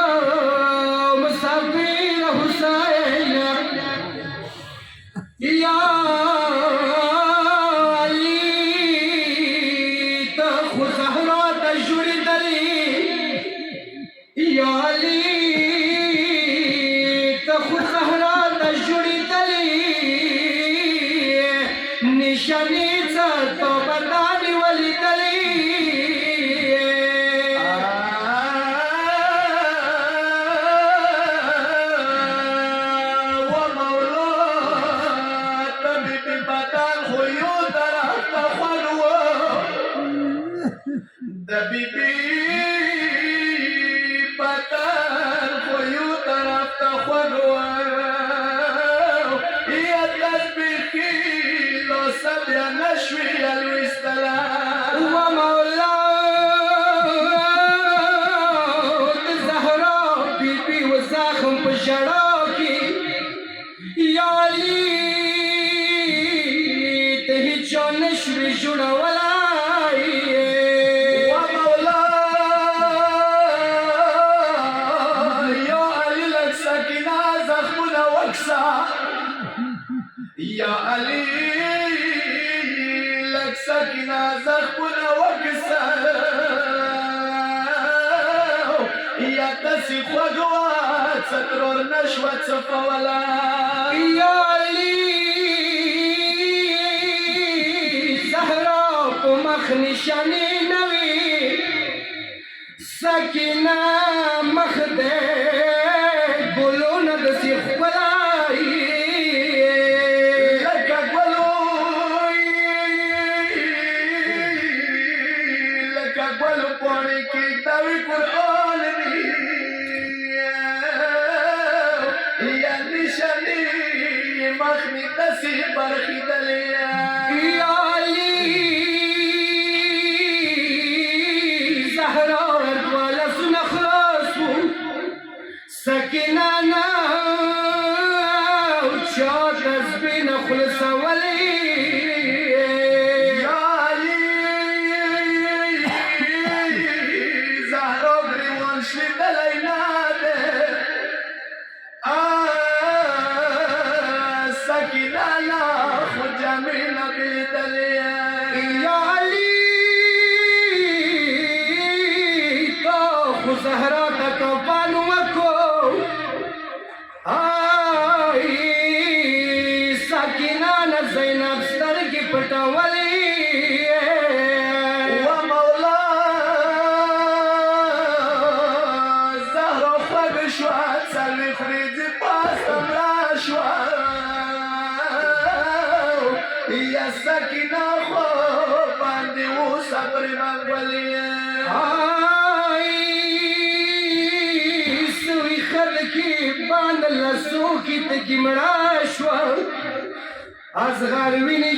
والكربلاء مسافر حسين يا علي تخو زهرا تجري دلي يا علي تخو زهرا تجري دلي نشاني تو بداني ولي دلي Bibi Batal Khoyu taraf ta khwadwa Ya tasbiki lo sabya nashwi al-istala Wa maulad Zahra Bibi wa zakhm pa jada ki Ya Ali tehi jo nashwi juda wala يا علي لك سكنة زخبنا وكسا يا تسيخ وقوات سترور نشوة صفولا يا علي زهرا بمخني شاني نوي سكنة مخده قلون دسيخ ولاي مخني تسي برخي دليا يا علي زهرا ولا سنخلص سكنانا وشات زبين خلص ولي يا علي زهرا بريوان شلي دلينا سكنانا خجمينا بدليا يا علي تو زهرا تكفان وكو آي سكنانا زينب سترگي پټولي ومولا زهرا خوږ شوه څلوېښت ورځې پاسه مړه شوه یا سکینه خو باندې اوس پرې منګولې آي سوي خلکي باندې لسو کې تکي مړه شوه ازغار ویني